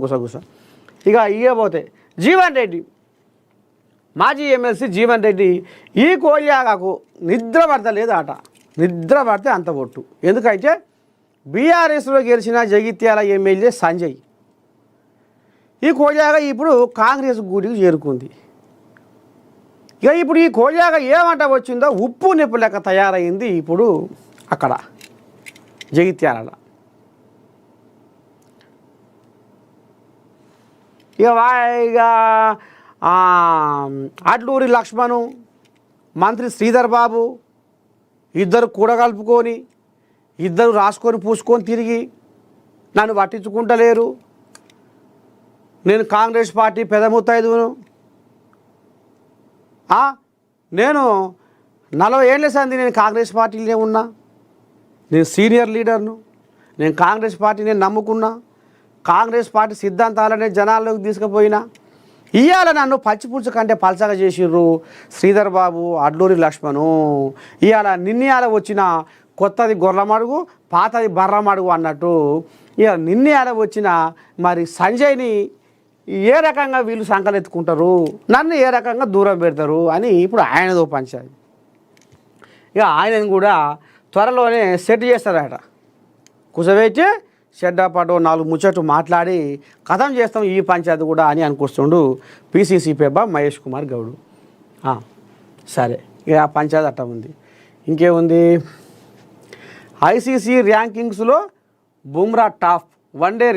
గుసగుస ఇక ఇవ్వబోతే జీవన్ రెడ్డి మాజీ ఎమ్మెల్సీ జీవన్ రెడ్డి ఈ కోల్యాగాకు నిద్ర పడతలేదు ఆట. నిద్ర పడితే అంత ఒట్టు. ఎందుకంటే బీఆర్ఎస్లో గెలిచిన జగిత్యాల ఎమ్మెల్యే సంజయ్ ఈ కోల్యాగా ఇప్పుడు కాంగ్రెస్ గూడికి చేరుకుంది. ఇక ఇప్పుడు ఈ కోల్యాగా ఏమంట వచ్చిందో ఉప్పు నిప్పు లెక్క తయారైంది ఇప్పుడు అక్కడ జగిత్యాల. ఇక అడ్లూరి లక్ష్మణు మంత్రి శ్రీధర్ బాబు ఇద్దరు కూడగలుపుకొని ఇద్దరు రాసుకొని పూసుకొని తిరిగి నన్ను పట్టించుకుంటలేరు, నేను కాంగ్రెస్ పార్టీ పెదముత్తైదును, నేను 40 ఏళ్ళ సంది నేను కాంగ్రెస్ పార్టీలోనే ఉన్నా, నేను సీనియర్ లీడర్ను, నేను కాంగ్రెస్ పార్టీని నమ్ముకున్నా, కాంగ్రెస్ పార్టీ సిద్ధాంతాలనే జనాల్లోకి తీసుకుపోయినా, ఇవాళ నన్ను పచ్చిపులుసు కంటే పలసగా చేసిర్రు శ్రీధర్ బాబు అడ్లూరి లక్ష్మణు. ఇవాళ నిన్నయాల వచ్చిన కొత్తది గొర్రెమడుగు పాతది బర్రమడుగు అన్నట్టు ఇవాళ నిన్నయాల వచ్చిన మరి సంజయ్ని ఏ రకంగా వీళ్ళు సంకలెత్తుకుంటారు, నన్ను ఏ రకంగా దూరం పెడతారు అని ఇప్పుడు ఆయనదో పంచాలి. ఇక ఆయనను కూడా త్వరలోనే సెట్ చేస్తారట. కుసవేచి చెడ్డపాటు 4 ముచ్చట్లు మాట్లాడి కథం చేస్తాం ఈ పంచాయతీ కూడా అని అనుకొస్తుండు పిసిసి పెబ్బ మహేష్ కుమార్ గౌడ్. సరే, ఇక ఆ పంచాయతీ అట్ట ఉంది. ఇంకేముంది, ఐసీసీ ర్యాంకింగ్స్లో బుమ్రా టాప్, వన్డే